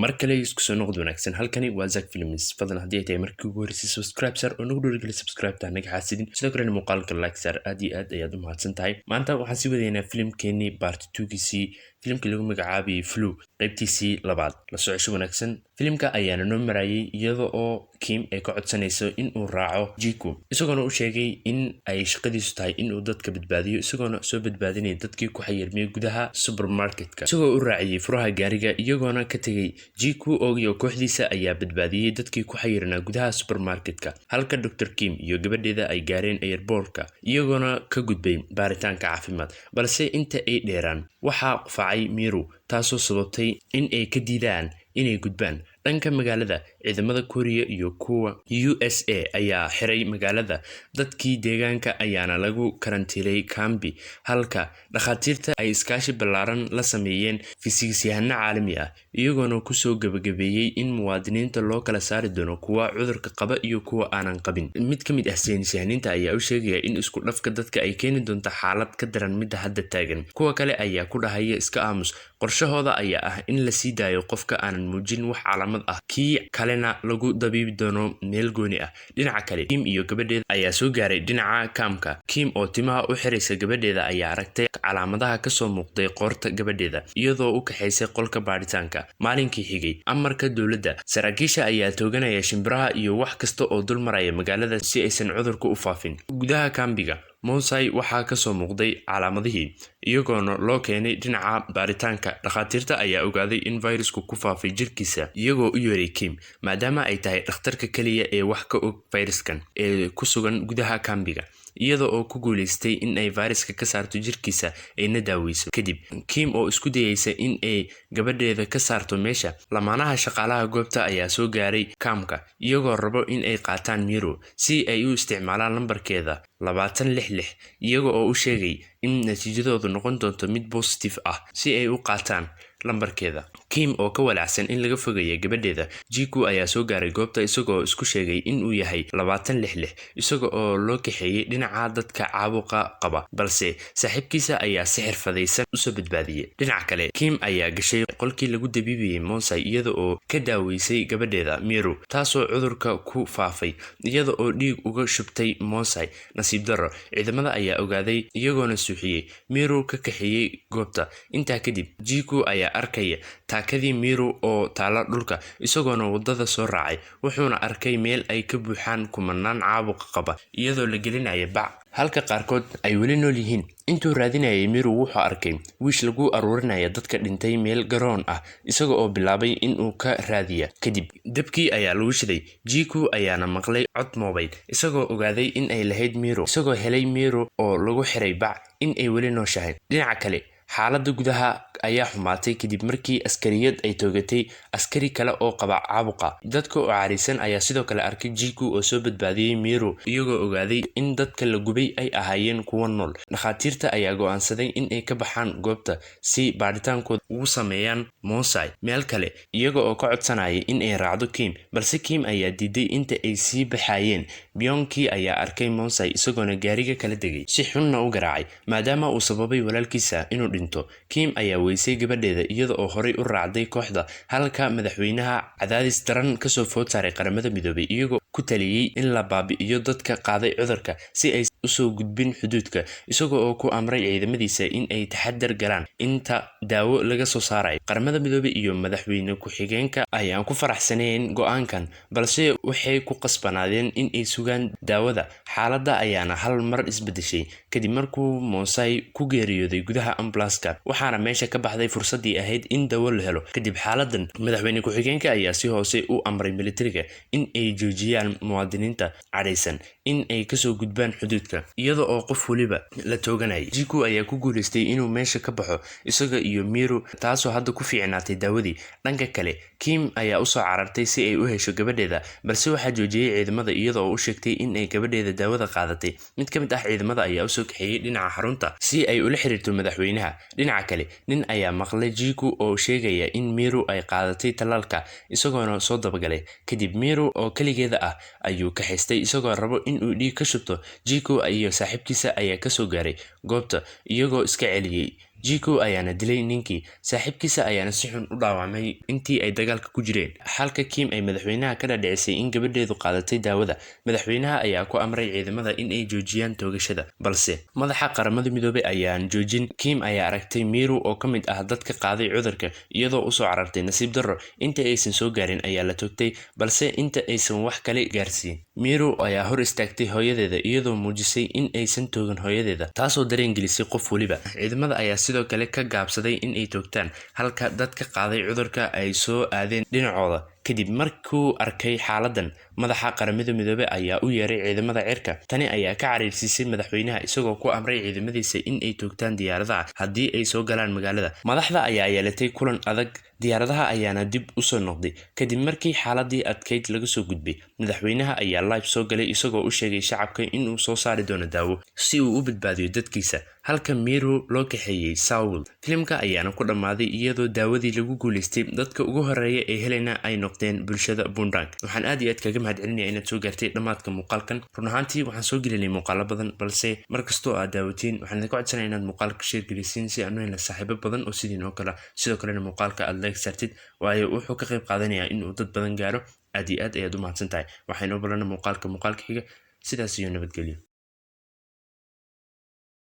markale isku soo noqod wanaagsan halkani waa Zack Films fadlan hadii ay tahay markii ugu horeysay subscribe sar oo nagu dhiirigeli subscribe ta naga xaasidin sidoo kale muuqaalka like sar aad iyo aad ayaad u mahadsan tahay maanta waxaan sii wadaynaa filimkeeni part 2 filimkii lagu magacaabay Flu qaybtiisii labaad la socosho wanaagsan filimka ayaana noo marayay iyadoo oo Kim ay ka codsanayso in uu raaco Jiku isagoo u sheegay in ay shaqadiisu tahay in uu dadka badbaadiyo isagoo soo badbaadinay dadkii ku xayirmay gudaha supermarketka isagoo u raaciyay furaha gaariga iyagoona ka tagay Jiku iyo kooxdiisa ayaa badbaadiyay dadkii ku xayirnaa gudaha supermarketka halka Dr. Kim iyo gabadheeda ay gaareen airportka iyagoona ka gudbay baaritaanka caafimaad balse inta ay dheeraan waxa qufacay Miru taasoo sababtay in ay ka diidaan inay gudbaan dhanka magaalada ciidamada Korea iyo kuwa USA ayaa xiray magaalada dadkii deegaanka ayaana lagu karantiilay kambi halka dhakhaatiirta ay iskaashi ballaaran la sameeyeen fiisigisyahano caalami ah iyagoona ku soo gabagabeeyay in muwaadiniinta loo kala saari doono kuwa cudurka qaba iyo kuwa aanan qabin mid ka mid ah saynisyahaniinta ayaa u sheegaya in isku dhafka dadka ay keeni doonto xaalad ka daran midda hadda taagan kuwa kale ayaa ku dhahaya iska aamus qorshahooda ayaa ah in la sii daayo qofka aanan muujin wax calaamad ah kii kalena lagu dabiibi doono meel gooni ah dhinaca kale Kim iyo gabadheeda ayaa soo gaaray dhinaca kaamka Kim oo timaha u xiraysa gabadheeda ayaa aragtay calaamadaha ka soo muuqday qoorta gabadheeda iyadoo u kaxaysay qolka baaritaanka maalinkii xigay amarka dawladda saraakiisha ayaa tooganaya shimbiraha iyo wax kasta oo dul maraya magaalada si aysan cudurku u faafin gudaha kaambiga Monsai waxaa ka soo muuqday calaamadihii iyagoona loo keenay dhinaca baaritaanka dhakhaatiirta ayaa ogaaday in virusku ku faafay jirkiisa iyagoo u yeeray Kim maadaama ay tahay dhakhtarka kaliya ee wax ka og viruskan ee ku sugan gudaha kambiga iyadoo oo ku guuleystay in ay viruska ka saarto jirkiisa ayna daaweyso kadib Kim oo isku dayaysa in ay gabadheeda ka saarto meesha lamaanaha shaqaalaha goobta ayaa soo gaaray kaamka iyagoo rabo in ay qaataan Miru si ay u isticmaalaan lambarkeeda 266 iyagoo oo u sheegay in natiijadoodu noqon doonto mid positive ah si ay u qaataan lambarkeeda Kim oo ka walacsan in laga fogeeyo gabadheeda Jiku ayaa soo gaaray goobta isagoo isku sheegay in uu yahay 266 isagoo oo loo kaxeeyay dhinaca dadka caabuqa qaba balse saaxiibkiisa ayaa si xirfadaysan u soo badbaadiyay dhinaca kale Kim ayaa gashay qolkii lagu dabiibiyay Monsai iyada oo ka daaweysay gabadheeda Miru taasoo cudurka ku faafay iyada oo dhiig uga shubtay Monsai nasiib darro ciidamada ayaa ogaaday iyagoona suuxiyay Miru ka kaxeeyay goobta intaa kadib Jiku ayaa arkaya taakadii Miru oo taala dhulka isagoona wadada soo raacay wuxuuna arkay meel ay ka buuxaan kumanaan caabuq qaba iyadoo la gelinayo bac halka qaarkood ay weli nool yihiin intuu raadinayay Miru wuxuu arkay wiish lagu aruurinayo dadka dhintay meel garoon ah isagoo oo bilaabay in uu ka raadiyo kadib dabkii ayaa lagu shiday Jiku ayaana maqlay cod mobile isagoo ogaaday in ay lahayd Miru isagoo helay Miru oo lagu xiray bac in ay weli nooshahay dhinaca kale xaaladda gudaha ayaa xumaatay kadib markii askariyad ay toogatay askari kale oo qaba caabuqa dadka oo caarisan ayaa sidoo kale arkay Jiku oo soo badbaadiyay Miru iyagoo ogaaday in dadka la gubay ay ahaayeen kuwa nool dhakhaatiirta ayaa go'aansaday in ay ka baxaan goobta si baaritaankooda ugu sameeyaan Monsai meel kale iyagoo oo ka codsanaya in ay raacdo Kim balse Kim ayaa diiday inta ay sii baxayeen Byung-ki ayaa arkay Monsai isagoona gaariga kala degay si xunna u garaacay maadaama uu sababay walaalkiisa inuu dhinto Kim ayaa weysay gabadheeda iyada oo horay u raacday kooxda halka madaxweynaha cadaadis daran ka soo food saaray qaramada midoobay iyagoo ku taliyay in la baabi'iyo dadka qaaday cudurka si ay u soo gudbin xuduudka isagoo oo ku amray ciidamadiisa in ay taxadar galaan inta daawo laga soo saaray qaramada midoobay iyo madaxweyne ku-xigeenka ayaan ku faraxsaneen go'aankan balse waxay ku qasbanaadeen in ay sugaan daawada xaaladda ayaana hal mar isbedeshay kadib markuu Monsai ku geeriyooday gudaha ambulance waxaana meesha ka baxday fursadii ahayd in dawo la helo kadib xaaladan madaxweyne ku-xigeenka ayaa si hoose u amray militariga in ay joojiyaan muwaadiniinta cadhaysan in ay kasoo gudbaan xuduudka iyada oo qof waliba la tooganayay Jiku ayaa ku guuleystay inuu meesha ka baxo isaga iyo Miru taasoo hadda ku fiicnaatay daawadii dhanka kale Kim ayaa u soo carartay si ay u hesho gabadheeda balse waxaa joojiyay ciidamada iyada oo u sheegtay in ay gabadheeda daawada qaadatay mid ka mid ah ciidamada ayaa u soo kaxeeyay dhinaca xarunta si ay ula xiriirto madaxweynaha dhinaca kale nin ayaa maqlay Jiku oo sheegaya in Miru ay qaadatay talaalka isagoona soo dabagalay kadib Miru oo kaligeeda ah ayuu ka xistay isagoo rabo in uu dhiig ka shubto Jiku iyo saaxiibkiisa ayaa ka soo gaaray goobta iyagoo iska celiyay Jiko ayaana dilay ninkii saaxiibkiisa ayaana si xun u dhaawacmay intii ay dagaalka ku jireen. Halka Kim ay madaxweynaha ka dhadhicisay in gabadheedu qaadatay daawada, madaxweynaha ayaa ku amray ciidamada in ay joojiyaan toogashada, balse madaxa qaramada midoobay ayaan joojin. Kim ayaa aragtay Miru oo ka mid ah dadka qaaday cudurka iyadoo u soo carartay. Nasiib darro, inta aysan soo gaarin ayaa la toogtay, balse inta aysan wax kale gaarsiin. Miru ayaa hor istaagtay hooyadeeda iyadoo muujisay in aysan toogan hooyadeeda, taasoo dareen gelisay qof waliba. Ciidamada ayaa sidoo kale ka gaabsaday in ay toogtaan, halka dadka qaaday cudurka ay soo aadeen dhinacooda. Kadib markuu arkay xaaladan, madaxa qaramada midoobay ayaa u yeeray ciidamada cirka. Tani ayaa ka cariirsiisay madaxweynaha isagoo ku amray ciidamadiisa in ay toogtaan diyaaradaha haddii ay soo galaan magaalada. Madaxda ayaa yeelatay kulan adag, diyaaradaha ayaana dib u soo noqday kadib markii xaaladii adkayd laga soo gudbay. Madaxweynaha ayaa live soo galay isagoo u sheegay shacabka inuu soo saari doono daawo si uu u badbaadiyo dadkiisa, halka Miru loo kaxeeyay Seoul. Filimka ayaana ku dhammaaday iyadoo daawadii lagu guuleystay. Dadka ugu horeeya ee helena ay noqdeen bulshada Bundang. Waxaan aad iyo aad kaga mahadcelinayaa inaad soo gaartay dhammaadka muuqaalkan. Run ahaantii waxaan soo gelinay muuqaalo badan, balse markastoo aad daawatiin waxaan idinka codsanayaa inaad muuqaalka share gelisiin si aan u helno saaxiibo badan oo sidiin oo kale. Sidoo kalena muuqaalka aad like saartid waayo wuxuu ka qayb qaadanayaa in uu dad badan gaaro. Aad iyo aad ayaad u mahadsantahay. Waxaynu u balana muuqaalka xiga. Sidaas iyo nabadgelyo.